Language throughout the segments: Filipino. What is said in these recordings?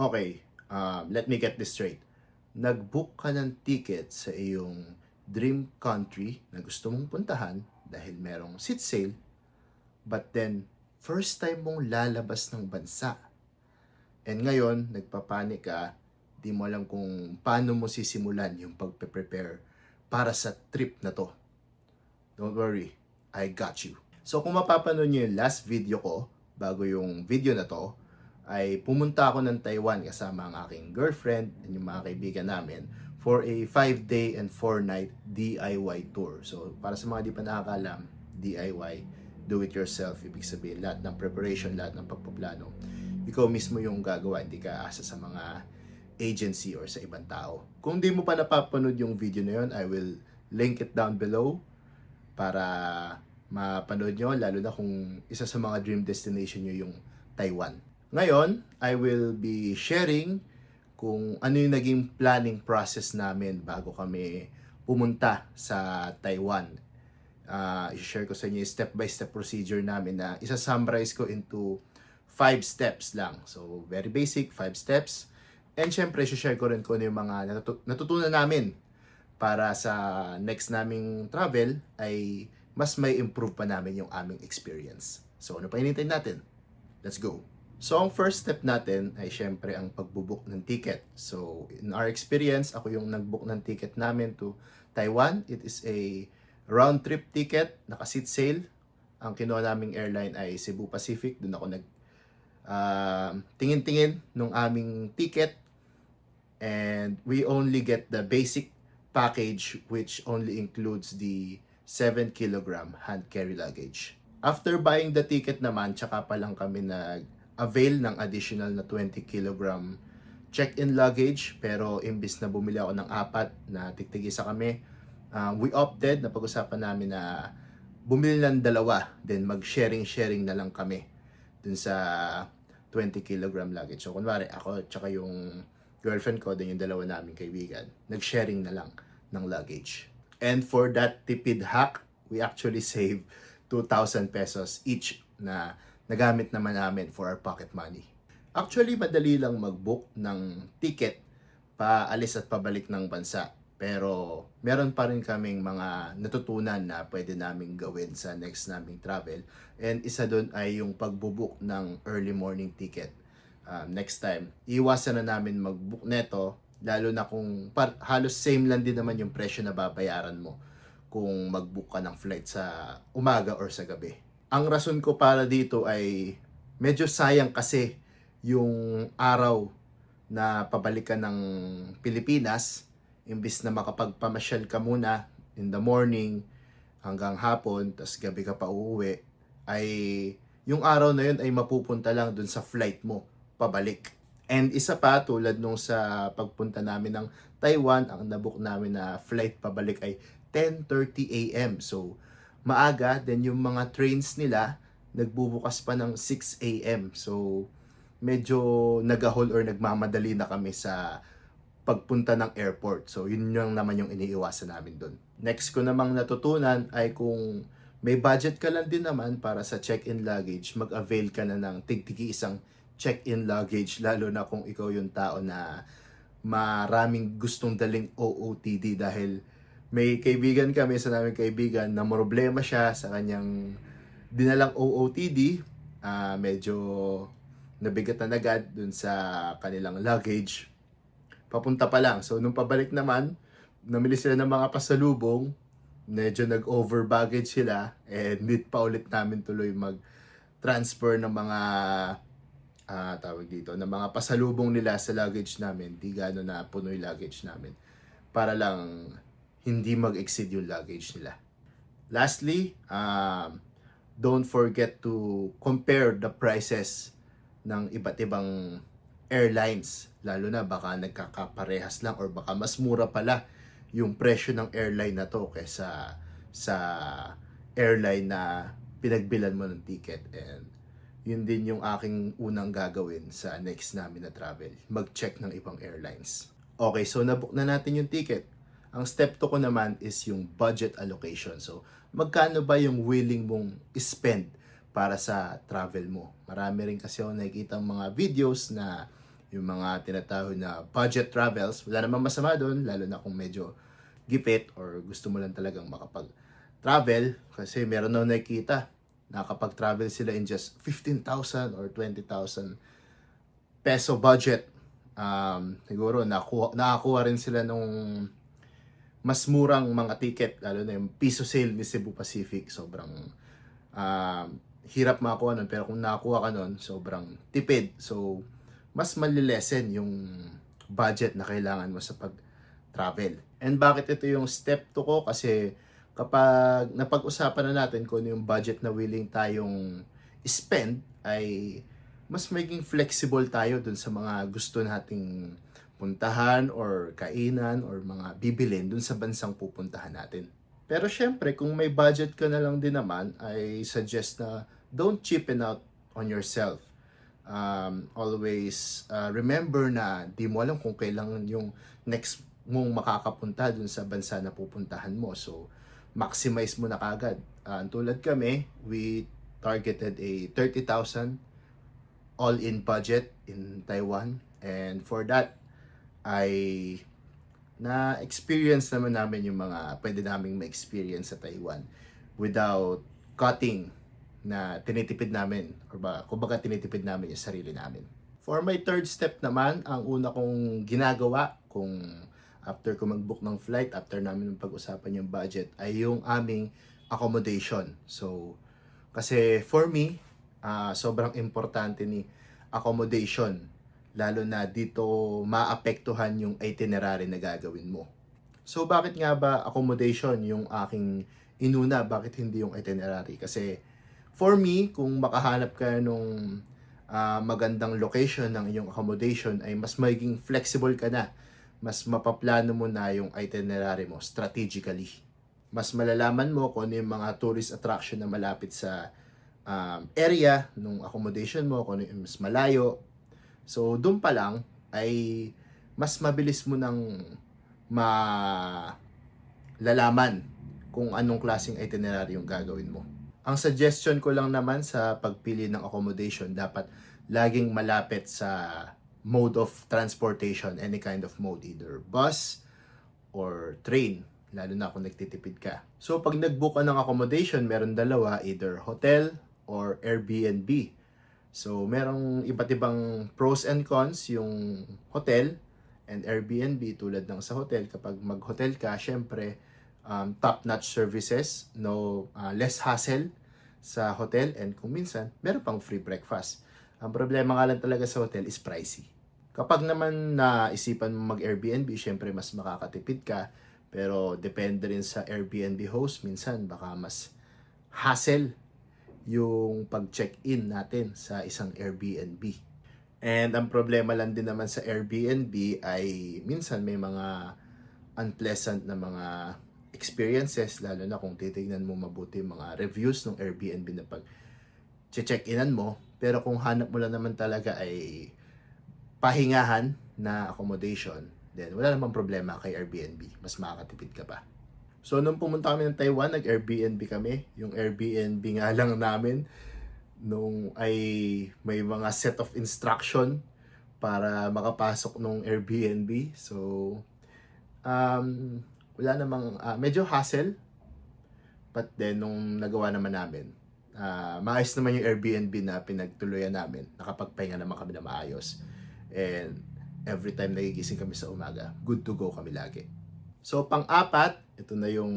Okay, let me get this straight. Nag-book ka ng ticket sa iyong dream country na gusto mong puntahan dahil merong seat sale, but then, first time mong lalabas ng bansa. And ngayon, nagpapanik ka, di mo alam kung paano mo sisimulan yung pagpe-prepare para sa trip na to. Don't worry, I got you. So kung mapapanood nyo yung last video ko, bago yung video na to, ay pumunta ako ng Taiwan kasama ang aking girlfriend at yung mga kaibigan namin for a 5-day and 4-night DIY tour. So para sa mga di pa nakakalam, DIY, do it yourself, ibig sabihin lahat ng preparation, lahat ng pagpaplano, ikaw mismo yung gagawa, hindi ka asa sa mga agency or sa ibang tao. Kung di mo pa napapanood yung video na yun, I will link it down below para mapanood nyo, lalo na kung isa sa mga dream destination nyo yung Taiwan. Ngayon, I will be sharing kung ano yung naging planning process namin bago kami pumunta sa Taiwan. I-share ko sa inyo yung step-by-step procedure namin na isa-summarize ko into 5 steps lang. So, very basic, 5 steps. And syempre, i-share ko rin kung ano yung mga natutunan namin para sa next naming travel ay mas may improve pa namin yung aming experience. So, ano pa hinintay natin? Let's go! So, ang first step natin ay syempre ang pagbubook ng ticket. So, in our experience, ako yung nagbook ng ticket namin to Taiwan. It is a round trip ticket, naka-seat sale. Ang kinuha naming airline ay Cebu Pacific. Doon ako tingin-tingin nung aming ticket. And we only get the basic package which only includes the 7 kilogram hand carry luggage. After buying the ticket naman, tsaka pa lang kami nag-avail ng additional na 20 kilogram check-in luggage, pero imbis na bumili ako ng 4 na tig-tig-isa kami, we opted na pag-usapan namin na bumili ng 2, then mag-sharing na lang kami dun sa 20 kilogram luggage. So kunwari ako tsaka yung girlfriend ko, din yung 2 naming kaibigan, nag-sharing na lang ng luggage. And for that tipid hack, we actually saved 2,000 pesos each na nagamit naman namin for our pocket money. Actually, madali lang mag-book ng ticket paalis at pabalik ng bansa. Pero meron pa rin kaming mga natutunan na pwede naming gawin sa next naming travel. And isa doon ay yung pagbubook ng early morning ticket. Next time, iwasan na namin mag-book neto, lalo na kung halos same lang din naman yung presyo na babayaran mo kung mag-book ka ng flight sa umaga or sa gabi. Ang rason ko para dito ay medyo sayang kasi yung araw na pabalik ka ng Pilipinas, imbis na makapagpamasyal ka muna in the morning hanggang hapon, tas gabi ka pa uuwi, ay yung araw na yun ay mapupunta lang dun sa flight mo pabalik. And isa pa, tulad nung sa pagpunta namin ng Taiwan, ang nabook namin na flight pabalik ay 10:30 a.m. So, maaga, then yung mga trains nila, nagbubukas pa ng 6 a.m. So, medyo nagahol or nagmamadali na kami sa pagpunta ng airport. So, yun yung naman yung iniiwasan namin doon. Next ko namang natutunan ay kung may budget ka lang din naman para sa check-in luggage, mag-avail ka na ng tig-tigi isang check-in luggage, lalo na kung ikaw yung tao na maraming gustong daling OOTD, dahil may kaibigan kami sa naming kaibigan na problema siya sa kanyang dinalang OOTD, medyo nabigat na agad dun sa kanilang luggage papunta pa lang. So nung pabalik naman, namili sila ng mga pasalubong, medyo nag-over baggage sila, and need pa ulit namin tuloy mag-transfer ng mga tawag dito, ng mga pasalubong nila sa luggage namin, di gano'n na puno yung luggage namin, para lang hindi mag-exceed yung luggage nila. Lastly, don't forget to compare the prices ng iba't ibang airlines, lalo na baka nagkakaparehas lang or baka mas mura pala yung presyo ng airline na to kaysa sa airline na pinagbilan mo ng ticket. And yun din yung aking unang gagawin sa next namin na travel, mag-check ng ibang airlines. Okay, so nabook na natin yung ticket. Ang step 2 ko naman is yung budget allocation. So, magkano ba yung willing mong spend para sa travel mo? Marami rin kasi ako nakikita mga videos na yung mga tinatawag na budget travels. Wala namang masama doon, lalo na kung medyo gipit or gusto mo lang talagang makapag-travel. Kasi meron na nakikita, nakapag-travel sila in just 15,000 or 20,000 peso budget. Siguro nakakuha rin sila nung mas murang mga ticket, lalo na yung piso sale ni Cebu Pacific. Sobrang hirap makakuha nun, pero kung nakakuha ka nun, sobrang tipid. So, mas malilesen yung budget na kailangan mo sa pag-travel. And bakit ito yung step 2 ko? Kasi kapag napag-usapan na natin kung ano yung budget na willing tayong spend, ay mas maging flexible tayo dun sa mga gusto nating puntahan or kainan or mga bibilin dun sa bansang pupuntahan natin. Pero syempre, kung may budget ka na lang din naman, I suggest na don't cheapen out on yourself. Always remember na di mo alam kung kailan yung next mong makakapunta dun sa bansa na pupuntahan mo. So, maximize mo na kagad. Tulad kami, we targeted a 30,000 all-in budget in Taiwan. And for that, ay na-experience naman namin yung mga pwede naming ma-experience sa Taiwan without cutting na tinitipid namin or kumbaga tinitipid namin yung sarili namin. For my third step naman, ang una kong ginagawa kung after ko mag-book ng flight, after namin pag-usapan yung budget, ay yung aming accommodation. So, kasi for me, sobrang importante ni accommodation, lalo na dito maapektuhan yung itinerary na gagawin mo. So bakit nga ba accommodation yung aking inuna? Bakit hindi yung itinerary? Kasi for me, kung makahanap ka nung magandang location ng iyong accommodation, ay mas magiging flexible ka na. Mas mapaplano mo na yung itinerary mo strategically. Mas malalaman mo kung ano yung mga tourist attraction na malapit sa area ng accommodation mo, kung ano yung mas malayo. So, doon pa lang ay mas mabilis mo nang malalaman kung anong klaseng itinerary yung gagawin mo. Ang suggestion ko lang naman sa pagpili ng accommodation, dapat laging malapit sa mode of transportation, any kind of mode, either bus or train, lalo na kung nagtitipid ka. So, pag nag-book ka ng accommodation, meron dalawa, either hotel or Airbnb. So, merong iba't ibang pros and cons yung hotel and Airbnb. Tulad ng sa hotel, kapag mag-hotel ka, syempre, top-notch services, less hassle sa hotel, and kung minsan, meron pang free breakfast. Ang problema nga lang talaga sa hotel is pricey. Kapag naman naisipan mo mag-Airbnb, syempre mas makakatipid ka, pero depende rin sa Airbnb host. Minsan, baka mas hassle yung pag-check-in natin sa isang Airbnb. And ang problema lang din naman sa Airbnb ay minsan may mga unpleasant na mga experiences, lalo na kung titignan mo mabuti yung mga reviews ng Airbnb na pag-check-inan mo. Pero kung hanap mo lang naman talaga ay pahingahan na accommodation, then wala namang problema kay Airbnb. Mas makakatipid ka pa. So, nung pumunta kami ng Taiwan, nag-Airbnb kami. Yung Airbnb nga lang namin, nung ay may mga set of instruction para makapasok nung Airbnb. So, wala namang, medyo hassle. But then, nung nagawa naman namin, maayos naman yung Airbnb na pinagtuluyan namin. Nakapagpahinga naman kami na maayos. And every time nagigising kami sa umaga, good to go kami lagi. So, pang-apat, ito na yung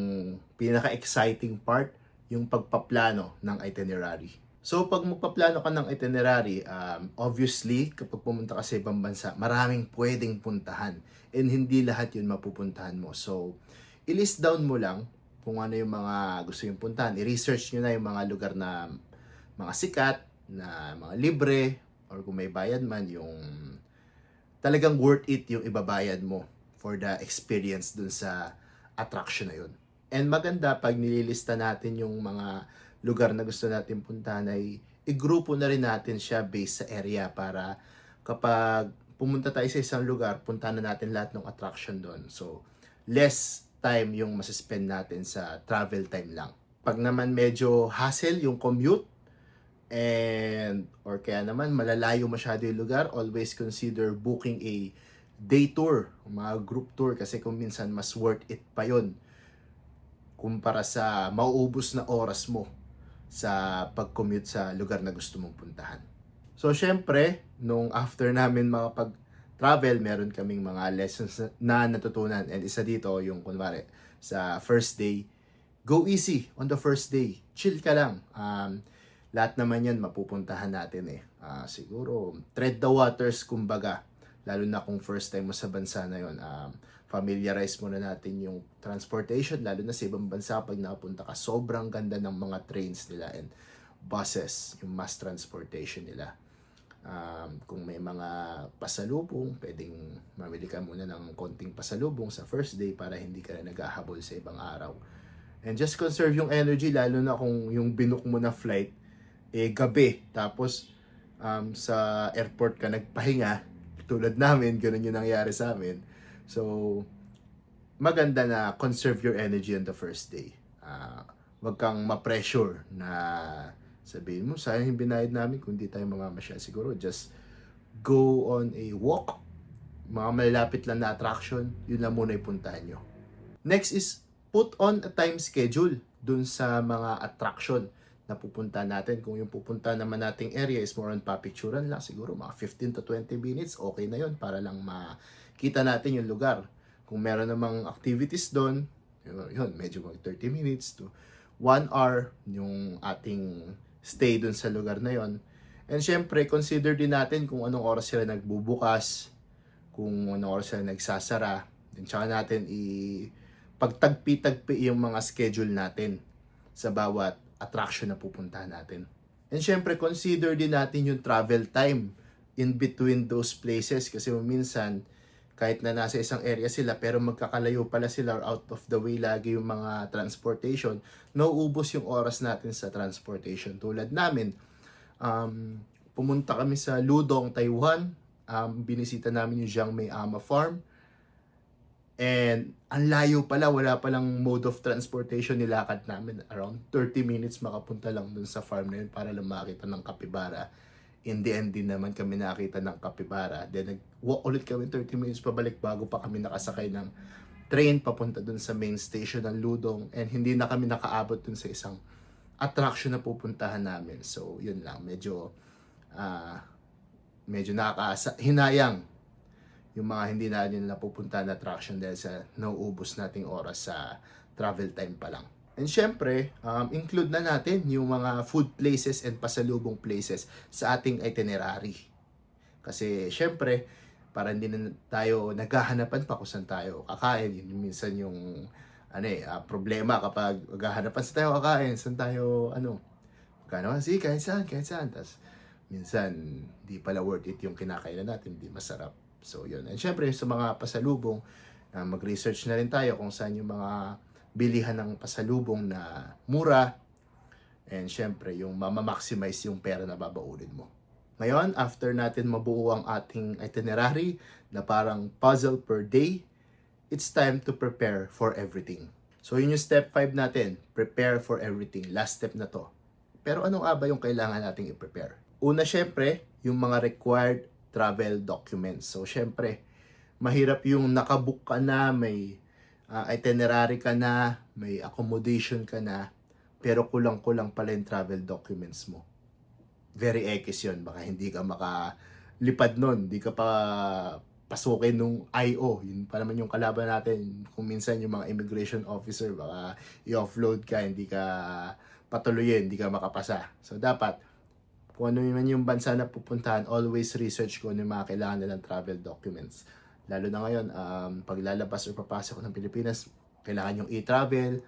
pinaka-exciting part, yung pagpaplano ng itinerary. So, pag magpaplano ka ng itinerary, obviously, kapag pumunta ka sa ibang bansa, maraming pwedeng puntahan. And hindi lahat yun mapupuntahan mo. So, i-list down mo lang kung ano yung mga gusto yung puntahan. I-research nyo na yung mga lugar na mga sikat, na mga libre, or kung may bayad man, yung talagang worth it yung ibabayad mo for the experience dun sa attraction na yun. And maganda pag nililista natin yung mga lugar na gusto natin puntahan, ay igrupo na rin natin siya based sa area, para kapag pumunta tayo sa isang lugar, puntahan na natin lahat ng attraction doon. So, less time yung masispend natin sa travel time lang. Pag naman medyo hassle yung commute And or kaya naman malalayo masyado yung lugar, always consider booking a day tour, mga group tour, kasi kung minsan mas worth it pa yon kumpara sa mauubos na oras mo sa pag-commute sa lugar na gusto mong puntahan. So syempre, nung after namin makapag-travel, meron kaming mga lessons na natutunan, and isa dito yung kunwari sa first day, go easy on the first day. Chill ka lang. Lahat naman yan mapupuntahan natin eh. Siguro, tread the waters kumbaga. Lalo na kung first time mo sa bansa na yon. Familiarize muna natin yung transportation, lalo na sa ibang bansa pag napunta ka. Sobrang ganda ng mga trains nila and buses, yung mass transportation nila. Kung may mga pasalubong, pwedeng mamili ka muna ng konting pasalubong sa first day para hindi ka na naghahabol sa ibang araw. And just conserve yung energy, lalo na kung yung binook mo na flight gabi, tapos sa airport ka nagpahinga, tulad namin, ganun yung nangyari sa amin. So, maganda na conserve your energy on the first day. Wag kang ma-pressure na sabihin mo, sayang yung binayad namin kung di tayo mamamasyal. Siguro, just go on a walk. Mga malalapit lang na attraction, yun lang muna ipuntahan nyo. Next is, put on a time schedule dun sa mga attraction na pupunta natin. Kung yung pupunta naman nating area is more on papicturan lang, siguro mga 15 to 20 minutes, okay na yun para lang makita natin yung lugar. Kung meron namang activities doon, yun, medyo mag 30 minutes to 1 hour yung ating stay doon sa lugar na yon. And syempre, consider din natin kung anong oras sila nagbubukas, kung anong oras sila nagsasara. Then tsaka natin pagtagpi-tagpi yung mga schedule natin sa bawat attraction na pupuntahan natin. And syempre, consider din natin yung travel time in between those places, kasi minsan, kahit na nasa isang area sila, pero magkakalayo pala sila or out of the way lagi yung mga transportation, nauubos yung oras natin sa transportation. Tulad namin, pumunta kami sa Ludong, Taiwan, binisita namin yung Jiangmei Ama Farm, and ang layo pala, wala palang mode of transportation, nilakad namin around 30 minutes makapunta lang dun sa farm na yun para lang makita ng kapibara. In the end din naman kami nakita ng kapibara. Then nag-walk ulit kami 30 minutes pabalik bago pa kami nakasakay ng train papunta dun sa main station ng Ludong, and hindi na kami nakaabot dun sa isang attraction na pupuntahan namin. So yun lang, medyo hinayang yung mga hindi na nila napupuntahan na attraction dahil sa nauubos nating oras sa travel time pa lang. And syempre, include na natin yung mga food places and pasalubong places sa ating itinerary. Kasi syempre, para hindi na tayo naghahanapan pa kung saan tayo kakain. Yun minsan yung problema kapag maghahanapan sa tayo kakain, saan tayo, sige, kahit saan. Tapos, minsan, di pala worth it yung kinakainan natin, di masarap. So, yun. And syempre, sa mga pasalubong, mag-research na rin tayo kung saan yung mga bilihan ng pasalubong na mura. And syempre, yung mamamaximize yung pera na babaulin mo. Ngayon, after natin mabuo ang ating itinerary na parang puzzle per day, it's time to prepare for everything. So, yun yung step 5 natin. Prepare for everything. Last step na to. Pero ano nga ba yung kailangan nating i-prepare? Una, syempre, yung mga required travel documents. So, syempre, mahirap yung nakabook ka na, may itinerary ka na, may accommodation ka na, pero kulang-kulang pala yung travel documents mo. Very ekis yun. Baka hindi ka makalipad nun. Hindi ka pa pasukin nung IO. Yun pa naman yung kalaban natin. Kung minsan yung mga immigration officer, baka i-offload ka, hindi ka patuloyin, hindi ka makapasa. So, dapat, kung ano man yung bansa na pupuntahan, always research kung ano yung mga kailangan nilang travel documents. Lalo na ngayon, pag lalabas o papasok ng Pilipinas, kailangan yung e-travel.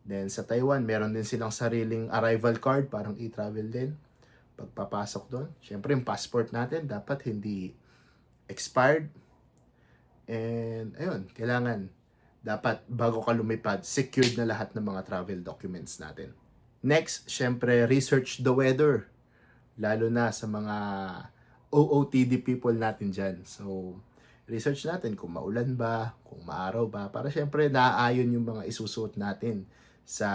Then sa Taiwan, meron din silang sariling arrival card, parang e-travel din. Pagpapasok doon, syempre yung passport natin dapat hindi expired. And ayun, kailangan dapat bago ka lumipad, secured na lahat ng mga travel documents natin. Next, syempre research the weather. Lalo na sa mga OOTD people natin dyan. So, research natin kung maulan ba, kung maaraw ba, para syempre naaayon yung mga isusuot natin sa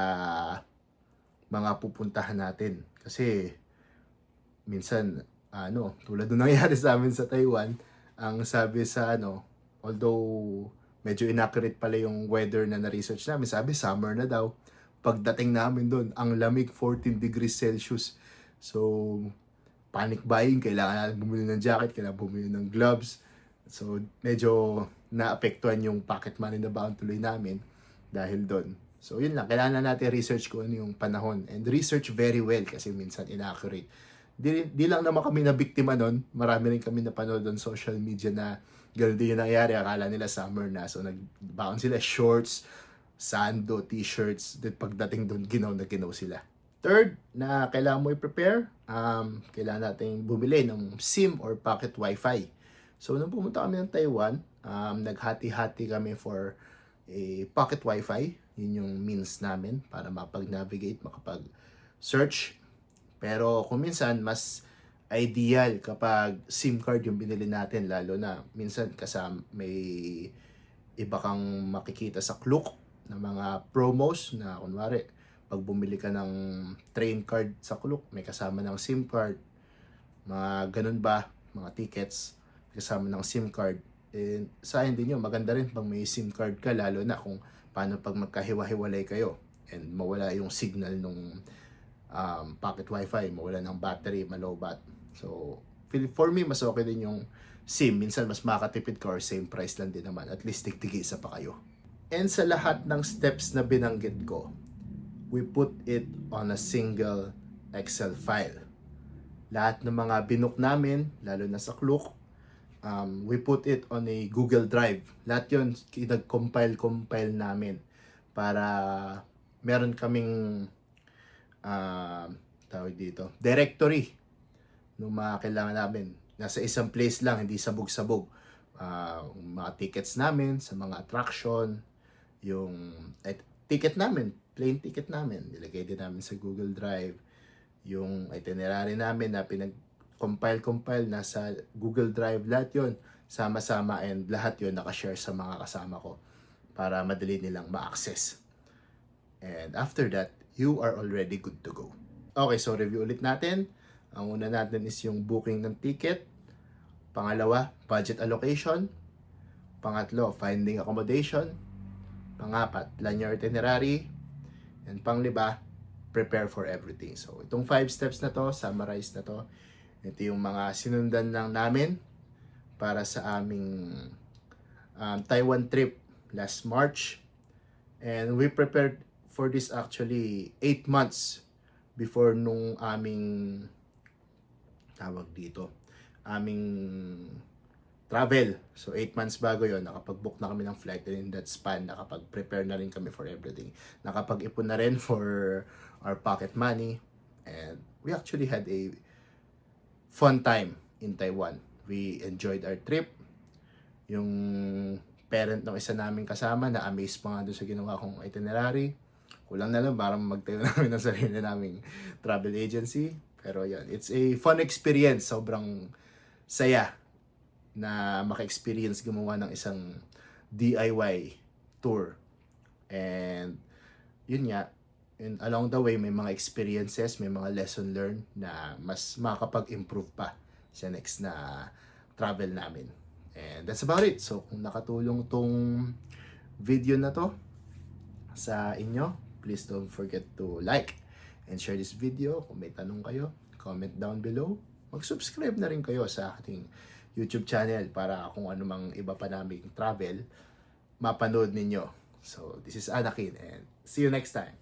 mga pupuntahan natin. Kasi minsan, tulad nung nangyari sa amin sa Taiwan, ang sabi sa although medyo inaccurate pala yung weather na na-research namin, sabi summer na daw. Pagdating namin doon, ang lamig 14 degrees Celsius. So, panic buying, kailangan natin bumili ng jacket, kailangan bumili ng gloves. So, medyo naapektuhan yung pocket money na baon tuloy namin dahil doon. So, yun lang. Kailangan natin research kung ano yung panahon. And research very well kasi minsan inaccurate. Di lang naman kami na biktima nun. Marami rin kami napanood on social media na gano'n din yung nangyari. Akala nila summer na. So, nagbaon sila shorts, sando, t-shirts. Then pagdating doon, ginaw na ginaw sila. Third, na kailangan mo i-prepare, kailangan natin bumili ng SIM or pocket Wi-Fi. So, nung pumunta kami ng Taiwan, naghati-hati kami for a pocket Wi-Fi. Yun yung means namin para mapag-navigate, makapag-search. Pero kung minsan, mas ideal kapag SIM card yung binili natin, lalo na minsan kasama may iba kang makikita sa Klook na mga promos na kunwari, pag bumili ka ng train card sa Klook, may kasama ng SIM card, mga ganun ba, mga tickets, kasama ng SIM card. And sayang din yun, maganda rin pag may SIM card ka, lalo na kung paano pag magkahiwa-hiwalay kayo and mawala yung signal nung pocket Wi-Fi, mawala ng battery, malobat. So, for me, mas okay din yung SIM. Minsan, mas makatipid ka or same price lang din naman. At least, tig-tigi isa pa kayo. And sa lahat ng steps na binanggit ko, we put it on a single Excel file. Lahat ng mga binook namin, lalo na sa Klook, we put it on a Google Drive. Lahat yun, nag-compile namin para meron kaming tawag dito, directory ng mga kailangan namin. Nasa isang place lang, hindi sabog-sabog. Mga tickets namin sa mga attraction, yung ticket namin, plane ticket namin, nilagay din namin sa Google Drive. Yung itinerary namin na pinag-compile nasa Google Drive, lahat yun sama-sama, and lahat yun nakashare sa mga kasama ko para madali nilang ma-access. And after that, you are already good to go. Okay, so review ulit natin. Ang una natin is yung booking ng ticket. Pangalawa, budget allocation. Pangatlo, finding accommodation. Pangapat, plan your itinerary. And panglima, prepare for everything. So, itong 5 steps na to, summarize na to. Ito yung mga sinundan lang namin para sa aming Taiwan trip last March. And we prepared for this actually 8 months before nung aming aming travel. So 8 months bago yon, nakapag-book na kami ng flight, and in that span, nakapag-prepare na rin kami for everything. Nakapag-ipon na rin for our pocket money, and we actually had a fun time in Taiwan. We enjoyed our trip. Yung parent ng isa naming kasama, na-amaze pa nga doon sa ginawa kong itinerary. Kulang na lang para magtayo namin ng sarili naming travel agency. Pero yan, it's a fun experience. Sobrang saya na maka-experience gumawa ng isang DIY tour. And yun nga, and along the way, may mga experiences, may mga lesson learned na mas makakapag-improve pa sa next na travel namin. And that's about it. So kung nakatulong tong video na to sa inyo, please don't forget to like and share this video. Kung may tanong kayo, comment down below. Mag-subscribe na rin kayo sa ating YouTube channel para kung ano mang iba pa naming travel, mapanood ninyo. So, this is Anakin, and see you next time.